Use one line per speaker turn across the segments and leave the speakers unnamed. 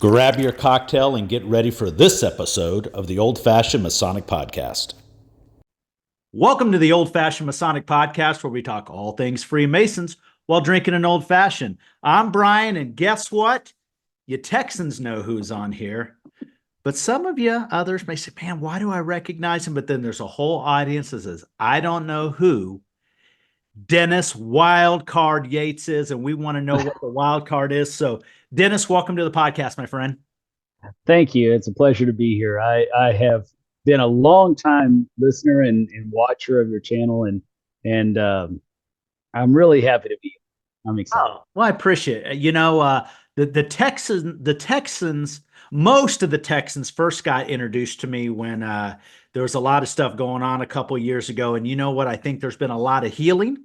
Grab your cocktail and get ready for this episode of the Old Fashion Masonic Podcast. Welcome to the Old Fashion Masonic Podcast, where we talk all things Freemasons while drinking an old fashioned. I'm Brian, and guess what? You Texans know who's on here. But some of you others may say, man, why do I recognize him? But then there's a whole audience that says, I don't know who Dennis Wildcard Yates is, and we want to know what the wild card is. So, Dennis, welcome to the podcast, my friend.
Thank you. It's a pleasure to be here. I have been a long time listener and watcher of your channel, and I'm really happy to be here. I'm excited.
Oh, well, I appreciate it. You know, the Texans, most of the Texans first got introduced to me when there was a lot of stuff going on a couple of years ago. And you know what? I think there's been a lot of healing.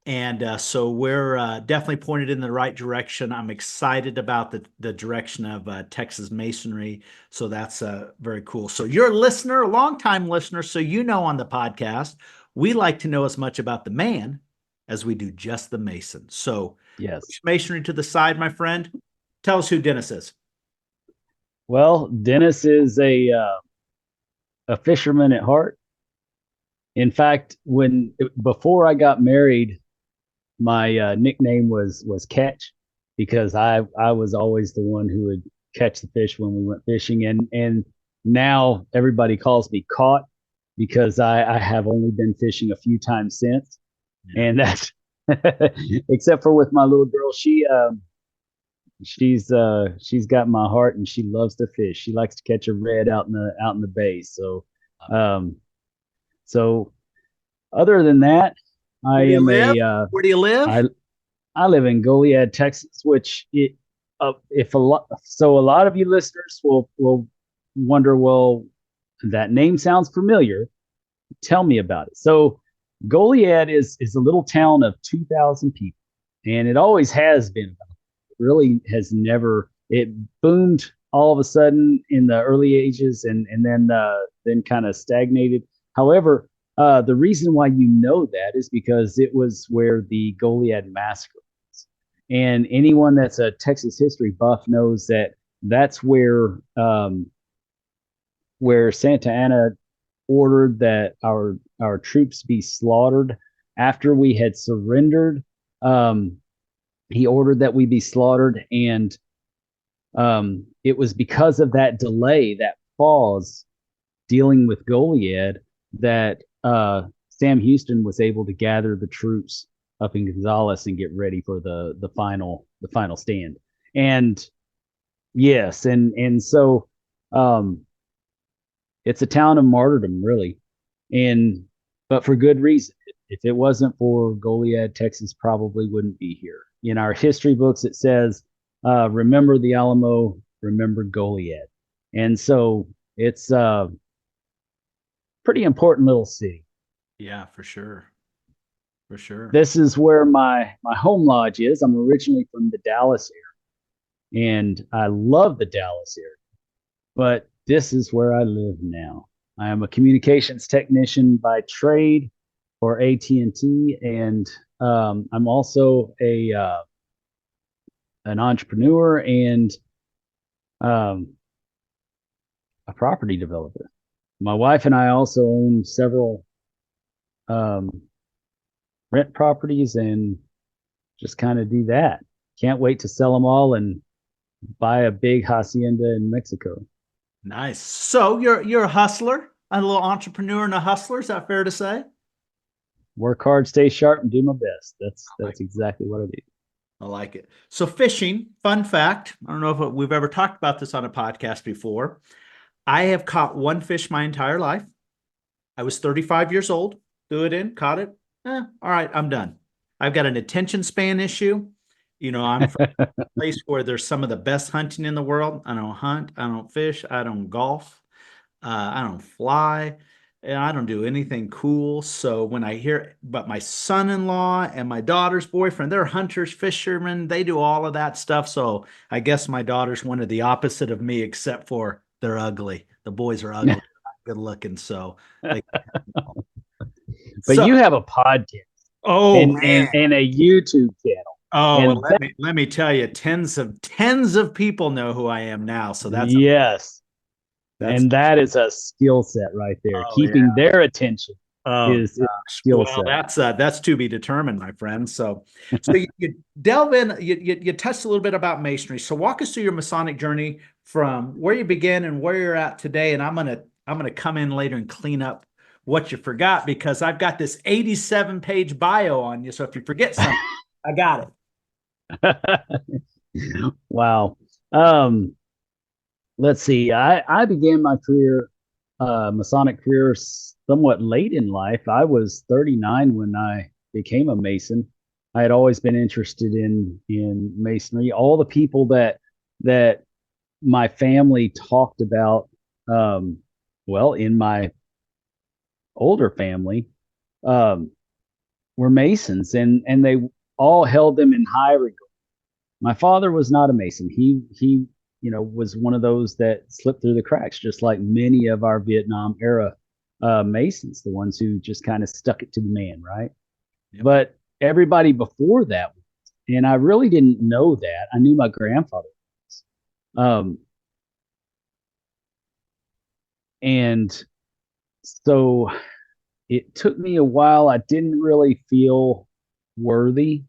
And so we're definitely pointed in the right direction. I'm excited about the direction of Texas Masonry. So that's very cool. So you're a listener, a longtime listener. So you know on the podcast, we like to know as much about the man as we do just the Mason. So
yes,
Masonry to the side, my friend. Tell us who Dennis is.
Well, Dennis is a fisherman at heart. In fact, before I got married, my nickname was Catch, because I was always the one who would catch the fish when we went fishing, and now everybody calls me Caught, because I have only been fishing a few times since, and that's except for with my little girl. She's got my heart, and she loves to fish. She likes to catch a red out in the bay. So other than that, I am a.
Where do you live?
I live in Goliad, Texas, which a lot of you listeners will wonder, well, that name sounds familiar. Tell me about it. So Goliad is a little town of 2,000 people, and it always has been. It really has never. It boomed all of a sudden in the early ages, and then kind of stagnated. However, the reason why you know that is because it was where the Goliad Massacre was. And anyone that's a Texas history buff knows that that's where Santa Anna ordered that our troops be slaughtered after we had surrendered. He ordered that we be slaughtered, and it was because of that delay, that pause dealing with Goliad, that Sam Houston was able to gather the troops up in Gonzales and get ready for the final stand. And yes, and so it's a town of martyrdom, really, but for good reason. If it wasn't for Goliad, Texas probably wouldn't be here. In our history books, it says, "Remember the Alamo, remember Goliad," and so it's pretty important little city.
Yeah, for sure. For sure.
This is where my home lodge is. I'm originally from the Dallas area, and I love the Dallas area, but this is where I live now. I am a communications technician by trade for AT&T, and I'm also an entrepreneur and a property developer. My wife and I also own several rent properties, and just kind of do that. Can't wait to sell them all and buy a big hacienda in Mexico.
Nice. So you're a hustler, a little entrepreneur and a hustler. Is that fair to say?
Work hard, stay sharp, and do my best. That's exactly what I do.
I like it. So fishing, fun fact. I don't know if we've ever talked about this on a podcast before. I have caught one fish my entire life. I was 35 years old, threw it in, caught it. All right, I'm done. I've got an attention span issue. You know, I'm from a place where there's some of the best hunting in the world. I don't hunt, I don't fish, I don't golf, I don't fly, and I don't do anything cool. So when I hear, but my son-in-law and my daughter's boyfriend, they're hunters, fishermen, they do all of that stuff. So I guess my daughter's one of the opposite of me, except for they're ugly. The boys are ugly, not good looking. So, but
you have a podcast.
Oh,
and a YouTube channel.
Oh, well,
And that,
let me tell you, tens of people know who I am now. So
yes,
that's
and that is a skill set right there.
oh yeah.
Keeping their attention
Oh
is a
gosh.
skill
Well,
set.
that's to be determined, my friend. So you delve in, you touched a little bit about masonry. So walk us through your Masonic journey from where you began and where you're at today. And I'm gonna come in later and clean up what you forgot because I've got this 87-page bio on you. So if you forget something, I got
Wow. Um, let's see. I began my career, Masonic career, somewhat late in life. I was 39 when I became a Mason. I had always been interested in Masonry. All the people that my family talked about, um, well, in my older family, um, were Masons, and they all held them in high regard. My father was not a Mason. He was one of those that slipped through the cracks, just like many of our Vietnam era Masons, the ones who just kind of stuck it to the man, right?
it.
But everybody before that, and I really didn't know that. I knew my grandfather was. And so it took me a while. I didn't really feel worthy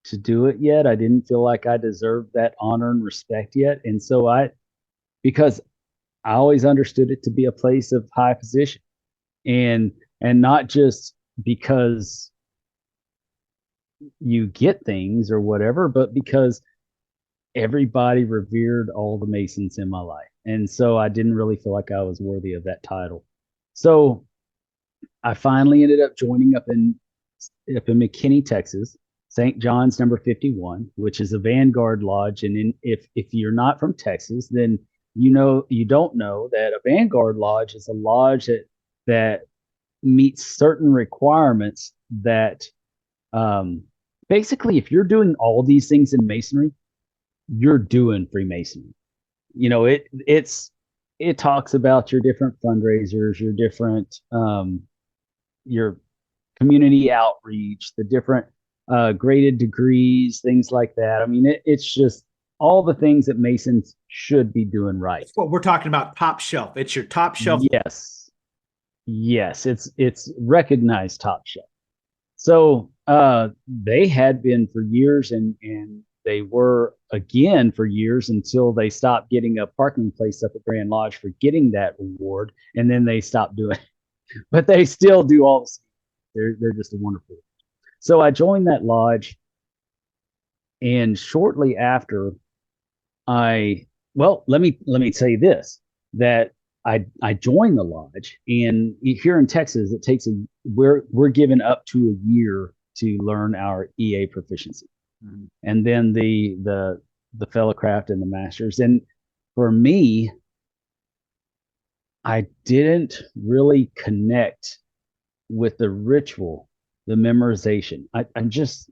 to do it yet. I didn't feel like I deserved that honor and respect yet. And so because I always understood it to be a place of high position, and not just because you get things or whatever, but because everybody revered all the Masons in my life. And so I didn't really feel like I was worthy of that title. So I finally ended up joining up in McKinney, Texas, St. John's number 51, which is a Vanguard Lodge. And if you're not from Texas, then you don't know that a Vanguard Lodge is a lodge that meets certain requirements that basically, if you're doing all these things in Masonry, you're doing Freemasonry. It talks about your different fundraisers, your different your community outreach, the different graded degrees, things like that. I mean, it's just all the things that Masons should be doing right.
That's what we're talking about. Top shelf. It's your top shelf.
Yes, yes, it's recognized top shelf. So they had been for years, and they were again for years until they stopped getting a parking place up at Grand Lodge for getting that award, and then they stopped doing it. But they still do all the same. They're just a wonderful. So I joined that lodge, and shortly after, let me tell you this, that I joined the lodge, and here in Texas, it takes we're given up to a year to learn our EA proficiency, and then the fellowcraft and the masters. And for me, I didn't really connect with the ritual, the memorization. I'm just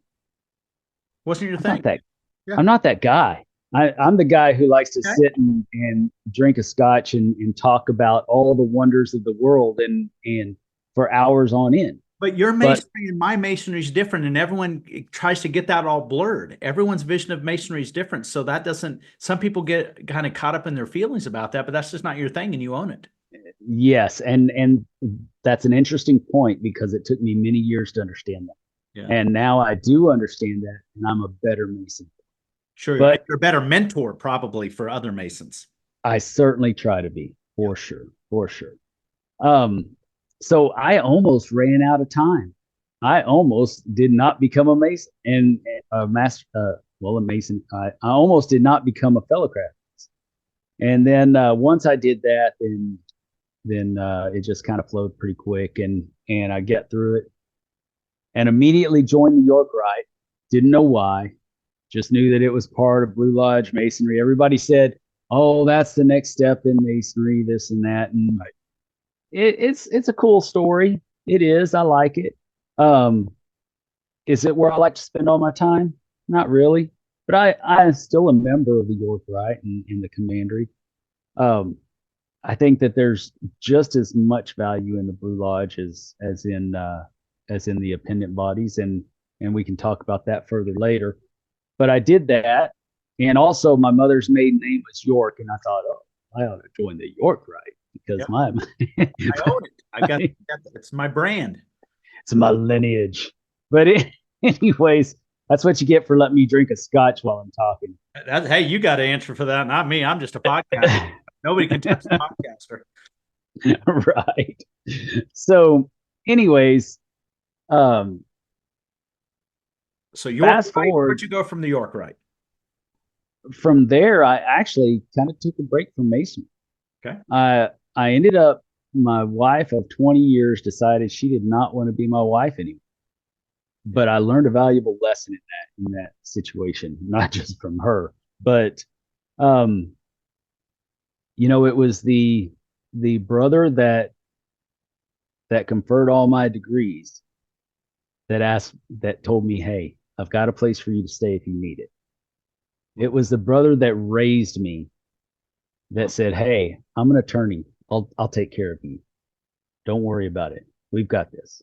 Wasn't your
I'm
thing?
not that
Yeah.
I'm not that guy. I'm the guy who likes to
Okay.
sit and drink a scotch and talk about all the wonders of the world and for hours on end.
But your
But
masonry and my masonry is different, and everyone tries to get that all blurred. Everyone's vision of masonry is different. So that doesn't, some people get kind of caught up in their feelings about that, but that's just not your thing and you own it.
yes, and that's an interesting point because it took me many years to understand that.
Yeah.
And now I do understand that, and I'm a better Mason.
Sure.
But
You're a better mentor probably for other masons.
I certainly try to be, for sure, for sure. Um, so I almost ran out of time. I almost did not become a Mason and a master. A Mason. I almost did not become a fellow craft. And then once I did that, then it just kind of flowed pretty quick, and I get through it, and immediately joined New York Rite. Didn't know why, just knew that it was part of Blue Lodge Masonry. Everybody said, "Oh, that's the next step in Masonry, this and that," and it's a cool story. It is. I like it. Um, is it where I like to spend all my time? Not really, but I am still a member of the York Rite and in the Commandery. Um, I think that there's just as much value in the Blue Lodge as in the appendant bodies, and we can talk about that further later. but I did that. And also my mother's maiden name was York. And I thought, oh, I ought to join the York Rite because
Yep.
my
I own it. It's my brand.
it's my lineage. But anyways, that's what you get for letting me drink a scotch while I'm talking.
Hey, you got to answer for that, not me. I'm just a podcaster. Nobody can touch the podcaster.
Right. So, anyways,
so York
fast
Rite,
forward.
where'd you go from the York Rite?
From there, I actually kind of took a break from Masonry.
Okay.
I ended up, my wife of 20 years decided she did not want to be my wife anymore. But I learned a valuable lesson in that situation, not just from her, but it was the brother that conferred all my degrees that told me, hey, I've got a place for you to stay if you need it. It was the brother that raised me that said, hey, I'm an attorney. I'll take care of you. Don't worry about it. We've got this.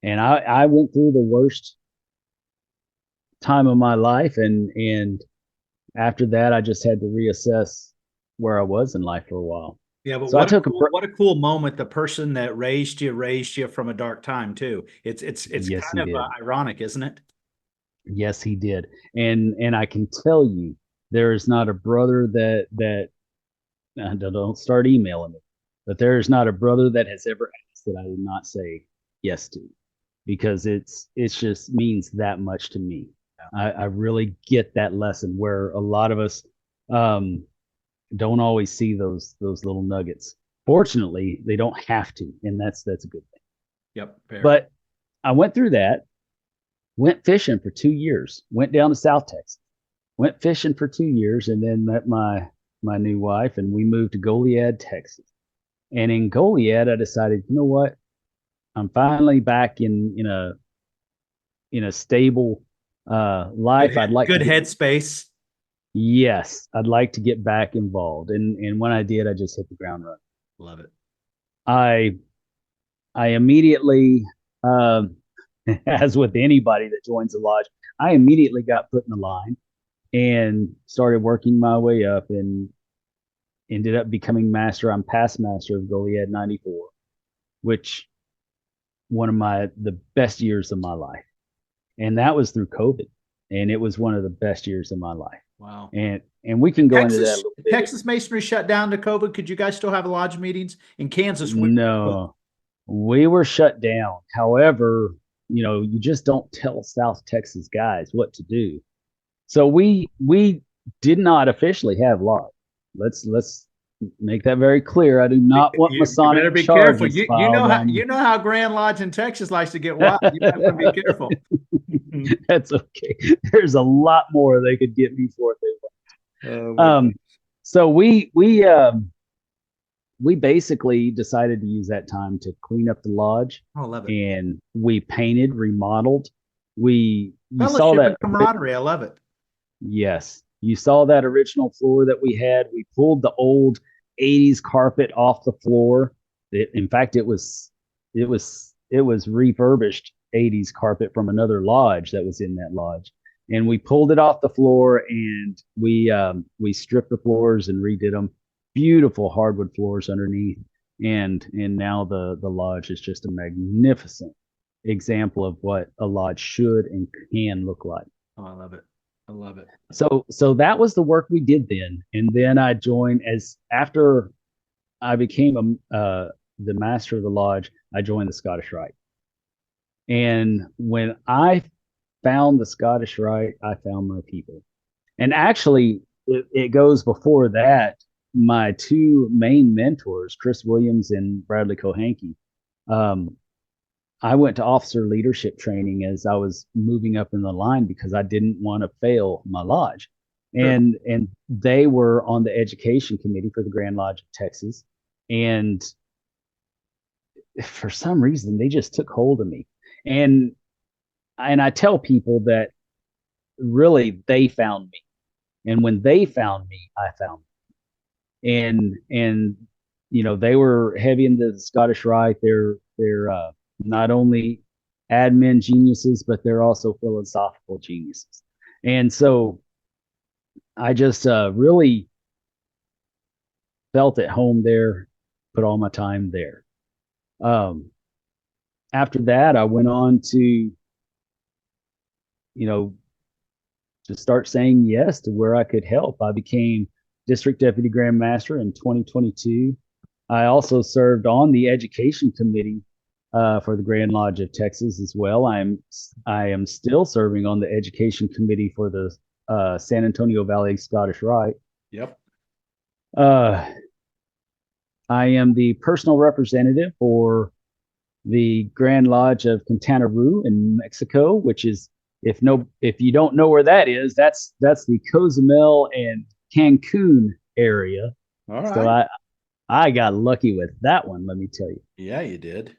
And I went through the worst time of my life. And after that, I just had to reassess where I was in life for a while.
Yeah, but
so
what a cool moment. The person that raised you from a dark time too. It's
yes,
kind of ironic, isn't it?
Yes, he did. And I can tell you, there is not a brother that don't start emailing me, but there is not a brother that has ever asked that I did not say yes to, because it's just means that much to me. I really get that lesson where a lot of us don't always see those little nuggets. Fortunately, they don't have to, and that's a good thing.
Yep. Fair.
But I went through that, went fishing for 2 years, went down to South Texas, went fishing for 2 years, and then met my new wife, and we moved to Goliad, Texas. And in Goliad, I decided, you know what? I'm finally back in a stable life. I'd like
good headspace.
Yes, I'd like to get back involved. And when I did, I just hit the ground running.
Love it.
I immediately, as with anybody that joins the lodge, I immediately got put in the line and started working my way up and ended up becoming master. I'm past master of Goliad 94, which one of the best years of my life. And that was through COVID. And it was one of the best years of my life.
Wow.
And we can go into that a little bit.
Texas Masonry shut down to COVID. Could you guys still have lodge meetings in Kansas?
No, we were shut down. However, you just don't tell South Texas guys what to do. So we did not officially have lodge. Let's make that very clear. I do not want Masonic.
You better be careful. You know how Grand Lodge in Texas likes to get wild. You have to be careful.
That's okay. There's a lot more they could get me for if they want. So we basically decided to use that time to clean up the lodge.
I love it.
And we painted, remodeled. You
saw that camaraderie. I love it.
Yes, you saw that original floor that we had. We pulled the old 80s carpet off the floor. In fact, it was refurbished 80s carpet from another lodge that was in that lodge, and we pulled it off the floor and we stripped the floors and redid them. Beautiful hardwood floors underneath, and now the lodge is just a magnificent example of what a lodge should and can look like.
Oh, I love it. I love it.
So that was the work we did then. And then I joined after I became the master of the lodge, I joined the Scottish Rite. And when I found the Scottish Rite, I found my people. And actually, it goes before that. My two main mentors, Chris Williams and Bradley Kohanke, I went to officer leadership training as I was moving up in the line because I didn't want to fail my lodge. And they were on the education committee for the Grand Lodge of Texas. And for some reason, they just took hold of me. And I tell people that really they found me. And when they found me, I found them. And they were heavy into the Scottish Rite. They're not only admin geniuses, but they're also philosophical geniuses. And so I just really felt at home there, put all my time there. Um, After that, I went on to, to start saying yes to where I could help. I became District Deputy Grand Master in 2022. I also served on the Education Committee for the Grand Lodge of Texas as well. I am still serving on the Education Committee for the San Antonio Valley Scottish Rite.
Yep.
Uh, I am the personal representative for the Grand Lodge of Quintana in Mexico, which is if you don't know where that is, that's the Cozumel and Cancun area.
All right.
So I got lucky with that one, let me tell you.
Yeah, you did.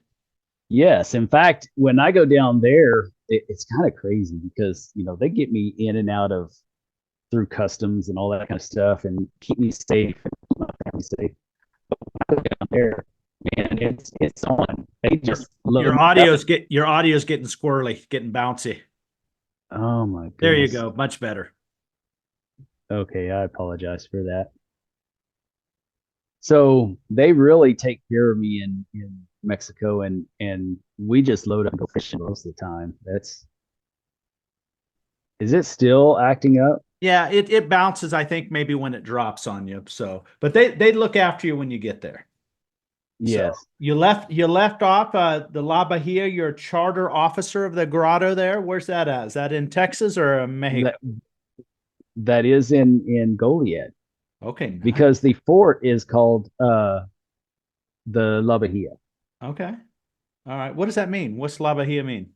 Yes, in fact, when I go down there, it's kind of crazy because they get me in and out of through customs and all that kind of stuff and keep me safe, my family safe. But when I go down there, man, it's on. They just
your audio's getting squirrely, getting bouncy.
Oh my goodness.
There you go. Much better.
Okay, I apologize for that. So they really take care of me in Mexico, and we just load up and go fishing most of the time. Is it still acting up?
Yeah, it bounces, I think, maybe when it drops on you. So, but they look after you when you get there.
Yes.
So you left off the La Bajia, your charter officer of the Grotto there. Where's that at? Is that in Texas or Mexico?
That is in Goliad.
Okay. Nice.
Because the fort is called the La Bajia.
Okay. All right. What does that mean? What's La Bajia mean?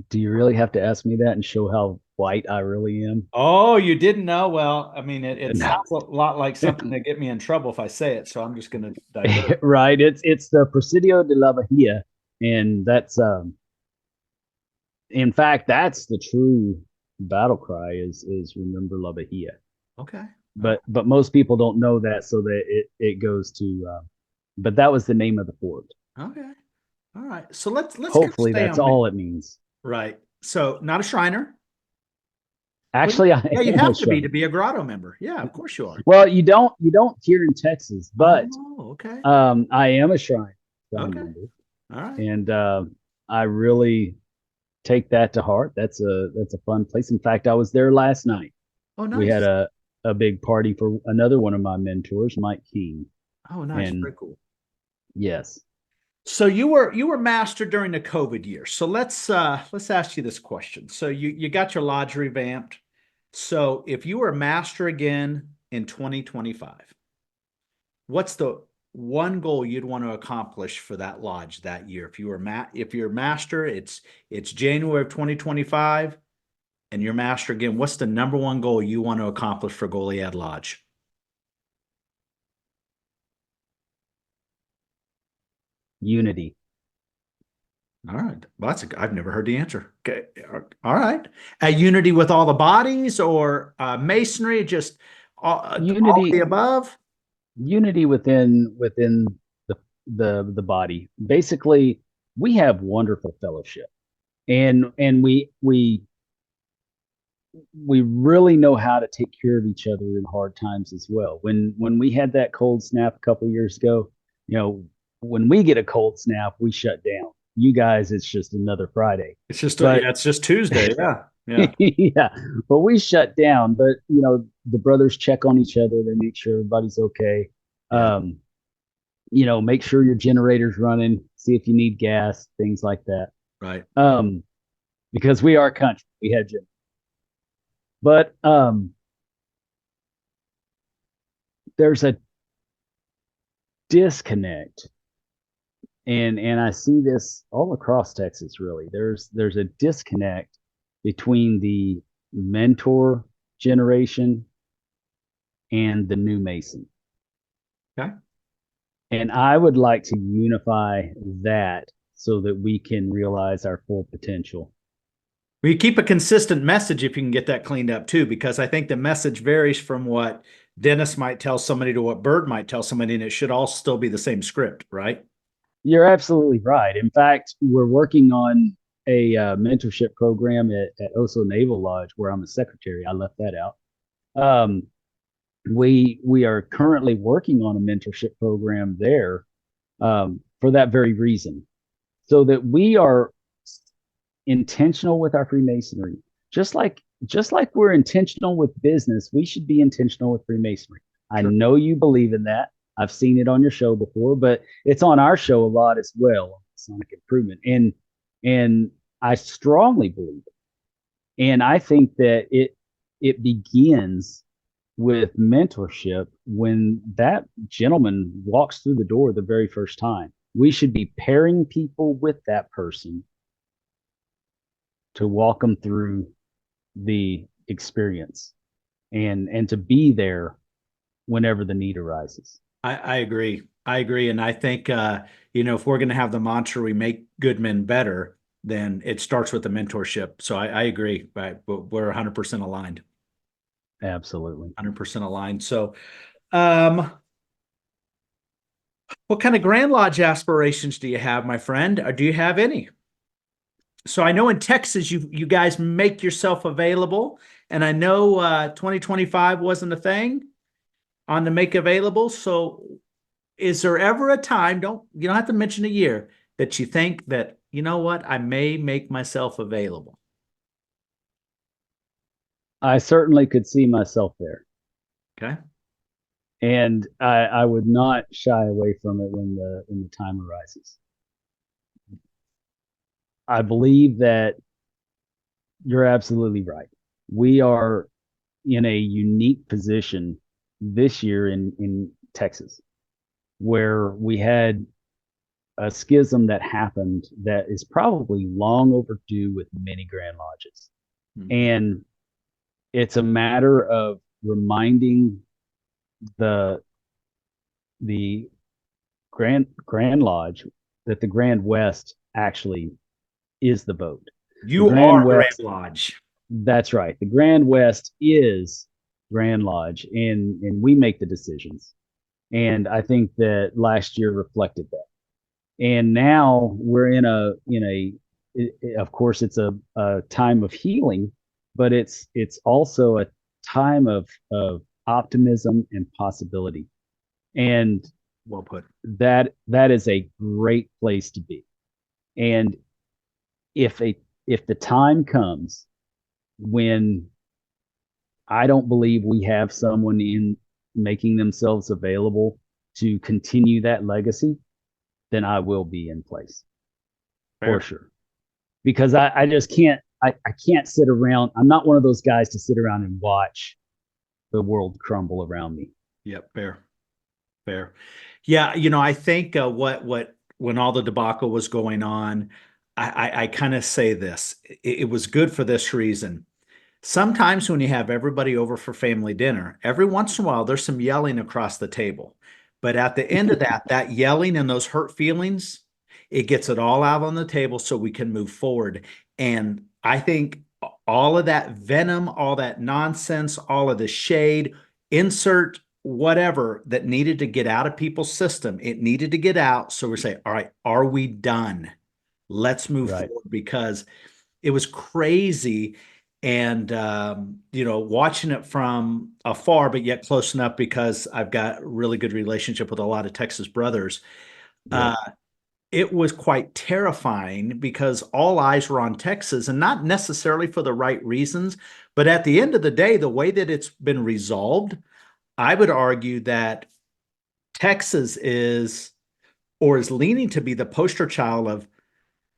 Do you really have to ask me that and show how white I really am?
Oh, you didn't know? Well, I mean, it sounds a lot like something that get me in trouble if I say it, so I'm just going to divert.
Right. It's the Presidio de la Bajia, and that's in fact that's the true battle cry is remember La Bajia.
Okay.
But most people don't know that, so that it goes to but that was the name of the fort.
Okay. All right. So let's
hopefully that's all it means.
Right. So not a Shriner.
Actually,
yeah, you have to be a Grotto member. Yeah, of course you are.
Well, you don't here in Texas, but
okay.
I am a Shrine
okay.
member.
All right.
And I really take that to heart. That's a fun place. In fact, I was there last night.
Oh, nice.
We had a big party for another one of my mentors, Mike King.
Oh, nice. And, very cool.
Yes.
So you were master during the COVID year. So let's ask you this question. So you got your lodge revamped. So if you were master again in 2025, what's the one goal you'd want to accomplish for that lodge that year? If you're master, it's January of 2025 and you're master again, what's the number one goal you want to accomplish for Goliad Lodge?
Unity.
All right. Well, I've never heard the answer. Okay. All right. A unity with all the bodies or Masonry, just unity, all the above?
Unity within the body. Basically, we have wonderful fellowship. And we really know how to take care of each other in hard times as well. When we had that cold snap a couple of years ago, when we get a cold snap, we shut down. You guys, it's just another Friday.
It's just it's just Tuesday. Yeah.
Yeah. But we shut down. But the brothers check on each other. They make sure everybody's okay. Yeah. Make sure your generator's running. See if you need gas, things like that.
Right.
Because we are country, we had generators. But there's a disconnect. And I see this all across Texas, really. There's a disconnect between the mentor generation and the new Mason.
Okay.
And I would like to unify that so that we can realize our full potential.
Well, you keep a consistent message if you can get that cleaned up too, because I think the message varies from what Dennis might tell somebody to what Byrd might tell somebody, and it should all still be the same script, right?
You're absolutely right. In fact, we're working on mentorship program at Oso Naval Lodge, where I'm a secretary. I left that out. Um, we are currently working on a mentorship program there, for that very reason, so that we are intentional with our Freemasonry. Just like we're intentional with business, we should be intentional with Freemasonry. I
Sure.
know you believe in that. I've seen it on your show before, but it's on our show a lot as well, Sonic Improvement. And I strongly believe it. And I think that it begins with mentorship when that gentleman walks through the door the very first time. We should be pairing people with that person to walk them through the experience and to be there whenever the need arises.
I agree. I agree. And I think, if we're going to have the mantra, we make good men better, then it starts with the mentorship. So I agree. Right. We're 100% aligned.
Absolutely.
100% aligned. So, what kind of Grand Lodge aspirations do you have, my friend? Or do you have any? So I know in Texas, you guys make yourself available. And I know 2025 wasn't a thing on the make available. So is there ever a time, you don't have to mention a year, that you think that, you know what, I may make myself available?
I certainly could see myself there.
Okay.
And I would not shy away from it when the time arises. I believe that you're absolutely right. We are in a unique position this year in Texas, where we had a schism that happened that is probably long overdue with many Grand Lodges.
Hmm.
And it's a matter of reminding the Grand Lodge that the Grand West actually is the vote.
You
Grand
are
West,
Grand Lodge.
that's right. The Grand West is Grand Lodge, and we make the decisions. And I think that last year reflected that. And now we're in of course it's a time of healing, but it's also a time of optimism and possibility. And
Well put.
that is a great place to be. And if the time comes when I don't believe we have someone in making themselves available to continue that legacy, then I will be in place.
Fair.
For sure. Because I just I can't sit around. I'm not one of those guys to sit around and watch the world crumble around me.
Yep. Fair. Yeah. I think when all the debacle was going on, I kind of say this, it was good for this reason. Sometimes when you have everybody over for family dinner, every once in a while, there's some yelling across the table. But at the end of that yelling and those hurt feelings, it gets it all out on the table so we can move forward. And I think all of that venom, all that nonsense, all of the shade, insert whatever that needed to get out of people's system, it needed to get out. So we say, all right, are we done? Let's move
Right.
forward, because it was crazy. And, watching it from afar, but yet close enough because I've got a really good relationship with a lot of Texas brothers.
Yeah.
It was quite terrifying because all eyes were on Texas, and not necessarily for the right reasons. But at the end of the day, the way that it's been resolved, I would argue that Texas is leaning to be the poster child of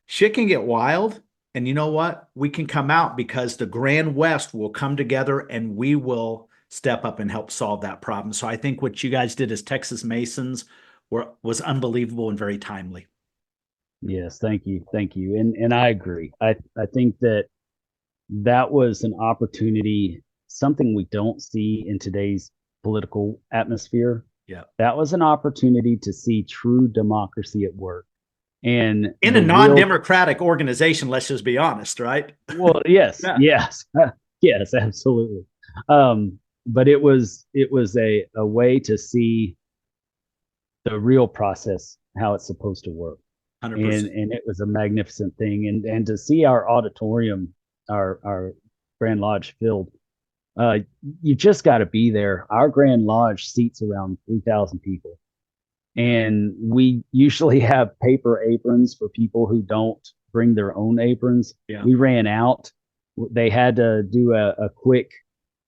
shit can get wild. And you know what? We can come out because the Grand West will come together and we will step up and help solve that problem. So I think what you guys did as Texas Masons was unbelievable and very timely.
Yes. Thank you. Thank you. And I agree. I think that was an opportunity, something we don't see in today's political atmosphere.
Yeah.
That was an opportunity to see true democracy at work. And
in a non-democratic organization, let's just be honest, right?
Well, yes,
Yeah.
yes, yes, absolutely. But it was a way to see the real process, how it's supposed to work.
100%.
and it was a magnificent thing. And to see our auditorium, our Grand Lodge filled, uh, you just got to be there. Our Grand Lodge seats around 3,000 people, and we usually have paper aprons for people who don't bring their own aprons.
Yeah.
We ran out. They had to do a quick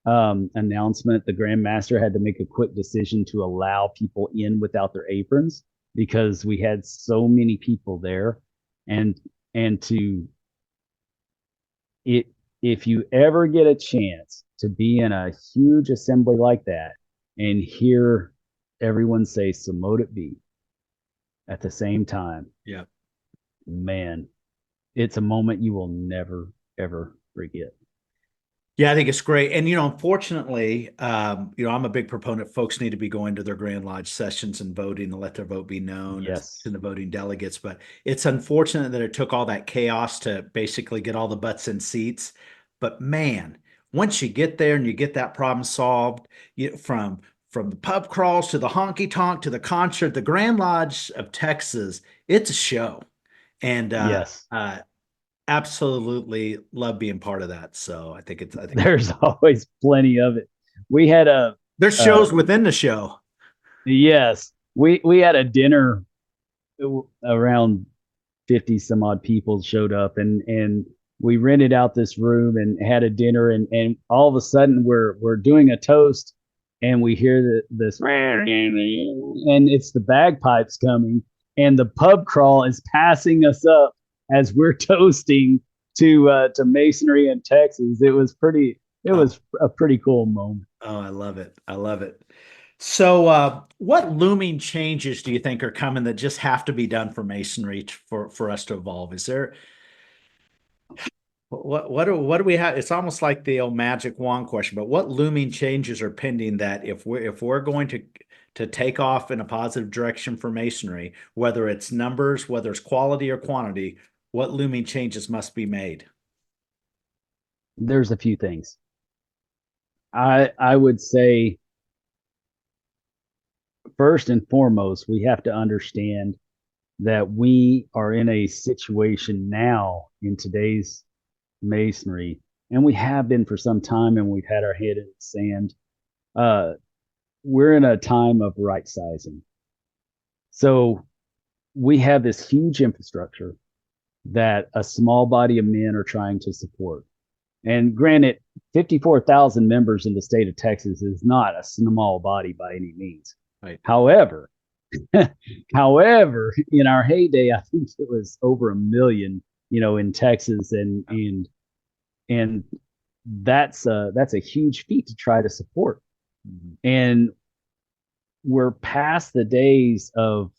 announcement. The Grand Master had to make a quick decision to allow people in without their aprons because we had so many people there. And to it, if you ever get a chance to be in a huge assembly like that and hear everyone say "so mote it be" at the same time,
Yeah.
man, it's a moment you will never ever forget.
Yeah, I think it's great. And, unfortunately, I'm a big proponent. Folks need to be going to their Grand Lodge sessions and voting and let their vote be known
Yes.
to the voting delegates. But it's unfortunate that it took all that chaos to basically get all the butts in seats. But man, once you get there and you get that problem solved, from the pub crawls to the honky tonk to the concert, the Grand Lodge of Texas, it's a show. And
Yes.
absolutely love being part of that. So I think
There's always plenty of it. We had
there's shows within the show.
yes, we had a dinner around 50 some odd people showed up, and we rented out this room and had a dinner, and all of a sudden we're doing a toast, and we hear this and it's the bagpipes coming, and the pub crawl is passing us up as we're toasting to Masonry in Texas. It was a pretty cool moment.
Oh, I love it. I love it. So, what looming changes do you think are coming that just have to be done for Masonry for us to evolve? Is there what do we have? It's almost like the old magic wand question, but what looming changes are pending that if we're going to take off in a positive direction for Masonry, whether it's numbers, whether it's quality or quantity, what looming changes must be made?
There's a few things. I would say first and foremost, we have to understand that we are in a situation now in today's Masonry, and we have been for some time, and we've had our head in the sand. We're in a time of right sizing. So we have this huge infrastructure that a small body of men are trying to support. And granted, 54,000 members in the state of Texas is not a small body by any means.
Right.
However, in our heyday, I think it was over 1 million, in Texas, and that's a huge feat to try to support. Mm-hmm. And we're past the days of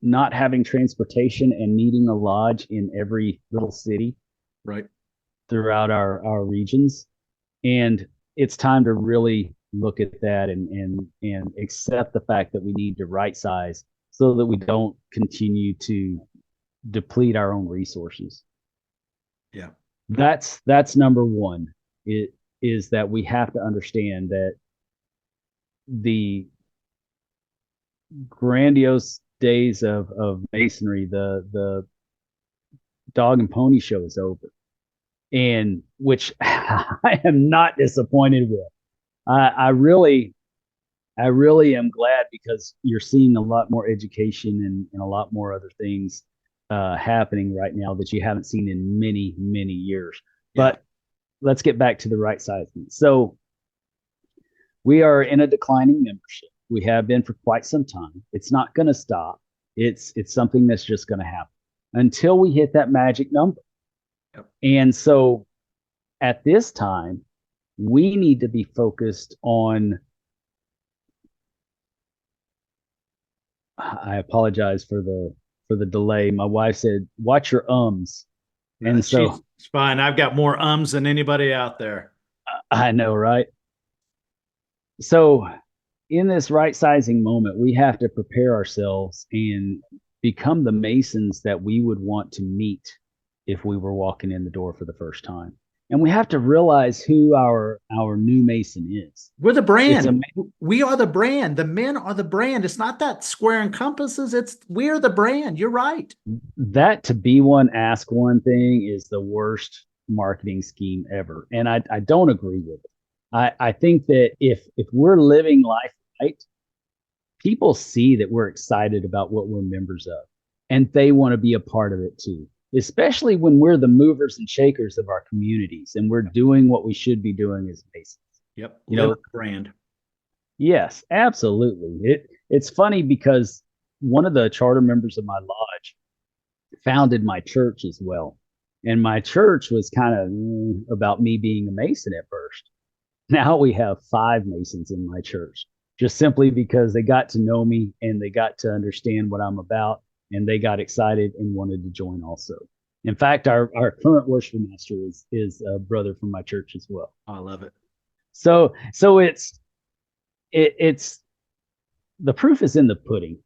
not having transportation and needing a lodge in every little city.
Right.
Throughout our regions, and it's time to really look at that and accept the fact that we need to right size so that we don't continue to deplete our own resources.
Yeah,
that's number one. It is that we have to understand that the grandiose days of Masonry, the dog and pony show, is over. And which I am not disappointed with. I really am glad, because you're seeing a lot more education and a lot more other things happening right now that you haven't seen in many, many years. Yeah. But let's get back to the right sizing. So we are in a declining membership. We have been for quite some time. It's not going to stop. It's something that's just going to happen until we hit that magic number. Yep. And so at this time, we need to be focused on, I apologize for the delay. My wife said, watch your ums. And so
it's fine. I've got more ums than anybody out there.
I know, right? So in this right sizing moment, we have to prepare ourselves and become the Masons that we would want to meet if we were walking in the door for the first time. And we have to realize who our new Mason is.
We're the
It's
brand. We are the brand. The men are the brand. It's not that square and compasses. We're the brand. You're right.
That to be one, ask one thing is the worst marketing scheme ever. And I don't agree with it. I think that if we're living life right, people see that we're excited about what we're members of and they want to be a part of it too, especially when we're the movers and shakers of our communities and we're doing what we should be doing as Masons.
Yep.
You know,
brand.
Yes, absolutely. It's funny because one of the charter members of my lodge founded my church as well. And my church was kind of about me being a Mason at first. Now we have 5 Masons in my church, just simply because they got to know me and they got to understand what I'm about, and they got excited and wanted to join also. In fact, our current worship master is a brother from my church as well.
I love it.
So it's the proof is in the pudding.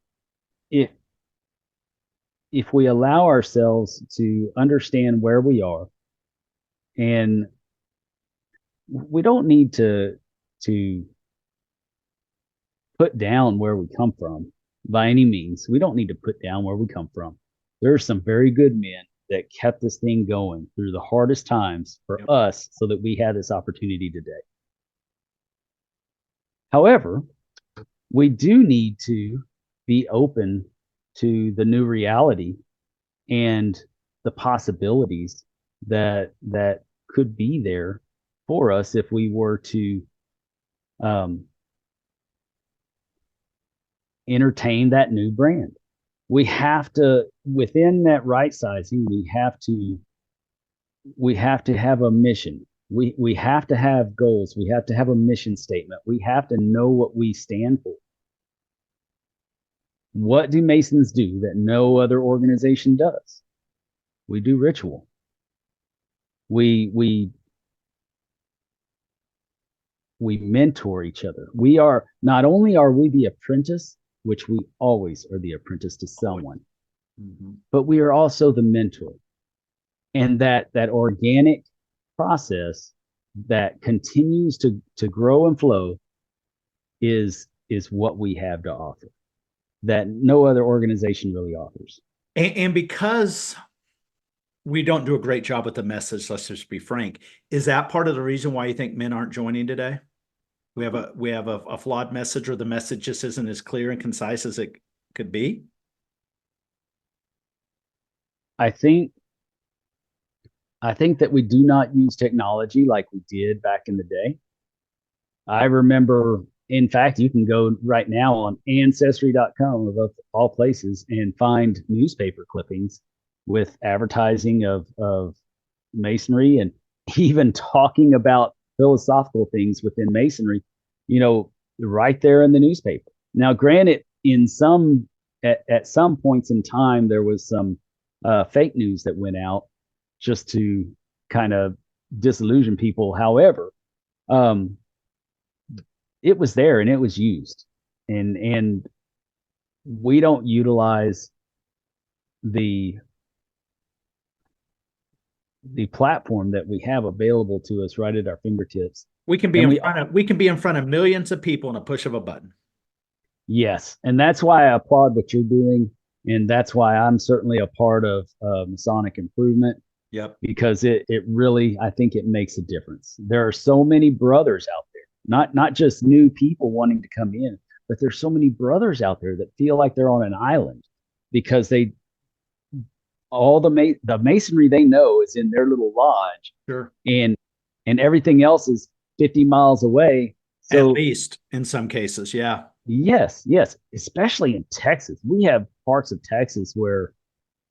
If we allow ourselves to understand where we are, and we don't need to put down where we come from by any means. We don't need to put down where we come from. There are some very good men that kept this thing going through the hardest times for us so that we had this opportunity today. However, we do need to be open to the new reality and the possibilities that could be there for us if we were to entertain that new brand. We have to, within that right sizing, we have to have a mission. We have to have goals. We have to have a mission statement. We have to know what we stand for. What do Masons do that no other organization does? We do ritual. We mentor each other. We are not only are we the apprentice, which we always are the apprentice to someone, but we are also the mentor. And that organic process that continues to grow and flow is what we have to offer that no other organization really offers.
And because we don't do a great job with the message, let's just be frank, is that part of the reason why you think men aren't joining today? We have a flawed message, or the message just isn't as clear and concise as it could be?
I think that we do not use technology like we did back in the day. I remember, in fact, you can go right now on ancestry.com of all places and find newspaper clippings with advertising of Masonry and even talking about philosophical things within Masonry, right there in the newspaper. Now, granted, at some points in time, there was some fake news that went out just to kind of disillusion people. However, it was there and it was used, and we don't utilize the platform that we have available to us right at our fingertips.
We can be in front of millions of people in a push of a button.
Yes, and that's why I applaud what you're doing, and that's why I'm certainly a part of Masonic improvement.
Yep.
Because it really, I think it makes a difference. There are so many brothers out there, not just new people wanting to come in, but there's so many brothers out there that feel like they're on an island because the Masonry they know is in their little lodge.
Sure.
And everything else is 50 miles away. So,
at least in some cases, yeah.
Yes, especially in Texas. We have parts of Texas where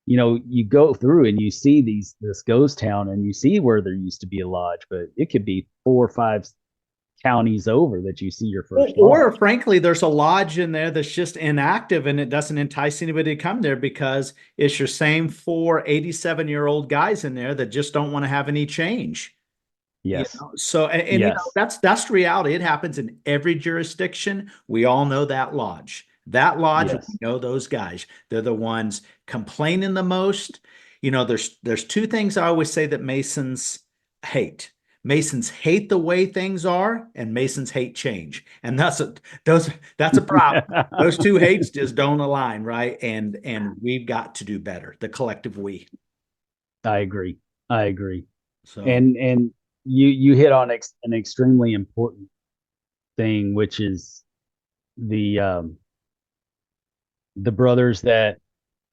you go through and you see this ghost town and you see where there used to be a lodge, but it could be 4 or 5 counties over that you see your first
or
lodge.
Frankly, there's a lodge in there that's just inactive and it doesn't entice anybody to come there because it's your same 4 87-year-old guys in there that just don't want to have any change.
Yes.
So, and yes. That's the reality. It happens in every jurisdiction. We all know that lodge. That lodge, yes. We know those guys. They're the ones complaining the most. There's 2 things I always say that Masons hate. Masons hate the way things are, and Masons hate change. And that's a problem. Those two hates just don't align, right? And we've got to do better. The collective we.
I agree. I agree.
So
And you hit on an extremely important thing, which is the brothers that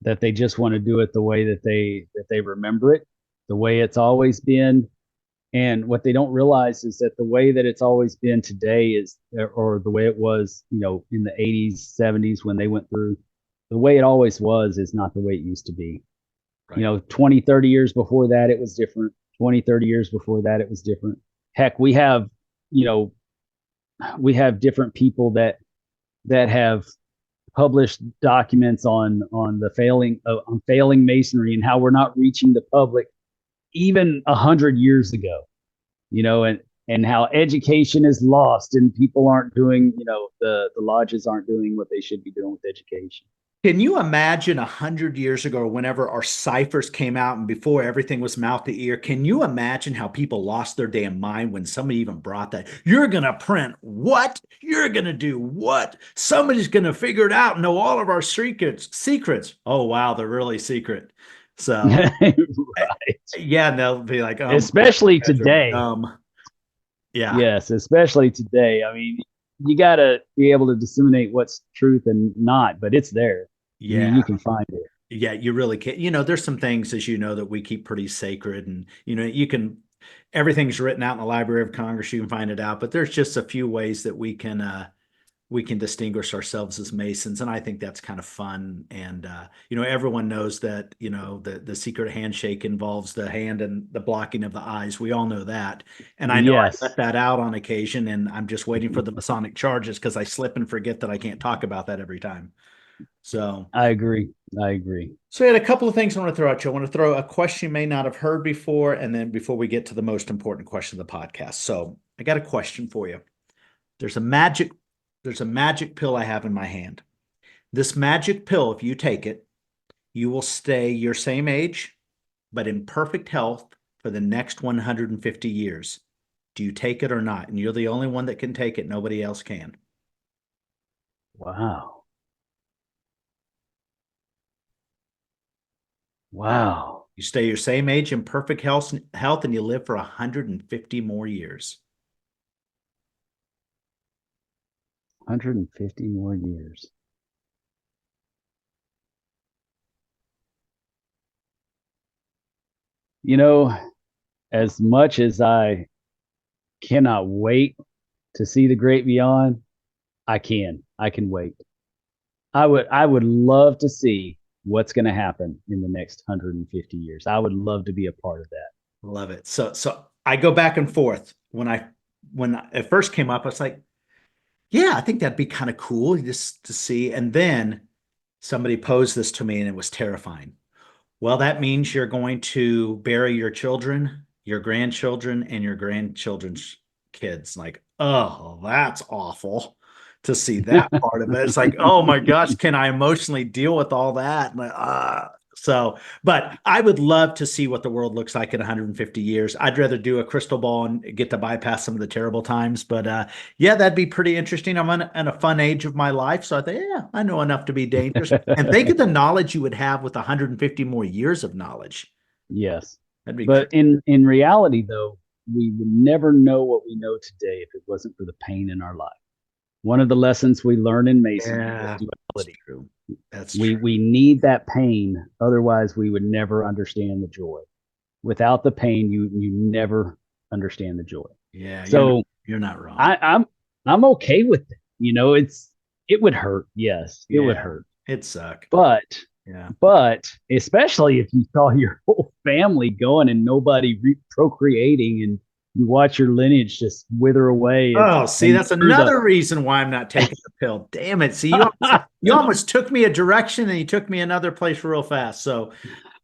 they just want to do it the way that they remember it, the way it's always been. And what they don't realize is that the way that it's always been today is, or the way it was, in the 80s, 70s when they went through, the way it always was is not the way it used to be.
right.
20, 30 years before that, it was different. 20, 30 years before that, it was different. Heck, you know, we have different people that have published documents on the failing masonry and how we're not reaching the public even 100 years ago, and how education is lost and people aren't doing, the lodges aren't doing what they should be doing with education.
Can you imagine 100 years ago, whenever our ciphers came out and before everything was mouth to ear? Can you imagine how people lost their damn mind when somebody even brought that? You're going to print what? You're going to do what? Somebody's going to figure it out and know all of our secrets. Oh, wow, they're really secret. So,
Right.
yeah, and they'll be like, oh,
Especially today.
Yeah.
Yes, especially today. I mean, you got to be able to disseminate what's truth and not, but it's there. I mean,
Yeah.
you can find it.
Yeah, you really can't. There's some things, as you know, that we keep pretty sacred, and everything's written out in the Library of Congress. You can find it out, but there's just a few ways that we can distinguish ourselves as Masons, and I think that's kind of fun. And everyone knows that the secret handshake involves the hand and the blocking of the eyes. We all know that, and I know I
Yes.
let that out on occasion, and I'm just waiting for the Masonic charges because I slip and forget that I can't talk about that every time. So.
I agree. I agree.
So I had a couple of things I want to throw at you. I want to throw a question you may not have heard before, and then before we get to the most important question of the podcast. So I got a question for you. There's a magic, there's a magic pill I have in my hand. This magic pill, if you take it, you will stay your same age, but in perfect health for the next 150 years. Do you take it or not? And you're the only one that can take it. Nobody else can.
Wow. Wow.
You stay your same age in perfect health, and you live for 150 more years.
150 more years. As much as I cannot wait to see the great beyond, I can wait. I would love to see what's going to happen in the next 150 years. I would love to be a part of that.
Love it. So I go back and forth. When it first came up, I was like, yeah, I think that'd be kind of cool just to see. And then somebody posed this to me and it was terrifying. Well, that means you're going to bury your children, your grandchildren, and your grandchildren's kids. Like, oh, that's awful to see that part of it. It's like, oh my gosh, can I emotionally deal with all that? But I would love to see what the world looks like in 150 years. I'd rather do a crystal ball and get to bypass some of the terrible times. But yeah, that'd be pretty interesting. I'm in a fun age of my life. So I think, yeah, I know enough to be dangerous. And think of the knowledge you would have with 150 more years of knowledge.
Yes.
That'd be
But in reality, though, we would never know what we know today if it wasn't for the pain in our life. One of the lessons we learn in Masonry
yeah,
is
that's
duality.
true. That's
We
true.
we need that pain, otherwise we would never understand the joy. Without the pain, you never understand the joy.
Yeah,
So
you're not wrong.
I'm okay with it. It would hurt. Yes, it would
Yeah,
hurt.
it'd suck.
But
Yeah.
but especially if you saw your whole family going and nobody procreating, and you watch your lineage just wither away.
Oh, see,
And
that's another reason why I'm not taking the pill. Damn it. See, you almost took me a direction and you took me another place real fast. So,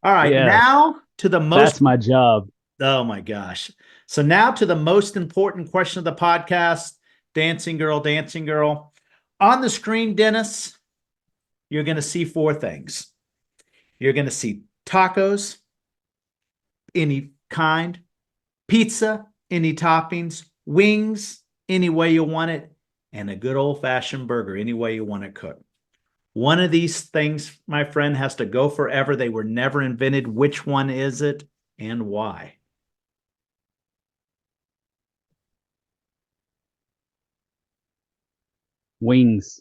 all right,
Yes,
now to the most,
that's my job.
oh my gosh. So now to the most important question of the podcast, dancing girl, dancing girl. On the screen, Dennis, you're going to see four things. You're going to see tacos, any kind, pizza, any toppings, wings, any way you want it, and a good old-fashioned burger, any way you want it cooked. One of these things, my friend, has to go forever. They were never invented. Which one is it and why?
Wings.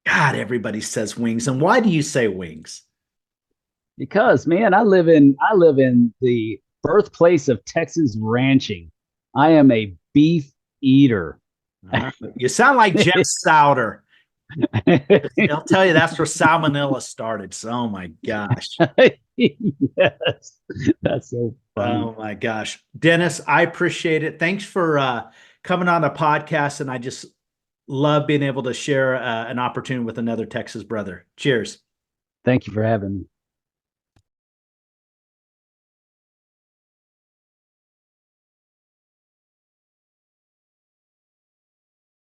God, everybody says wings. And why do you say wings?
Because man, I live in the birthplace of Texas ranching. I am a beef eater.
You sound like Jeff Souter. I'll tell you, that's where salmonella started. So, oh my gosh.
Yes, that's so funny.
Oh my gosh. Dennis, I appreciate it. Thanks for coming on the podcast. And I just love being able to share an opportunity with another Texas brother. Cheers.
Thank you for having me.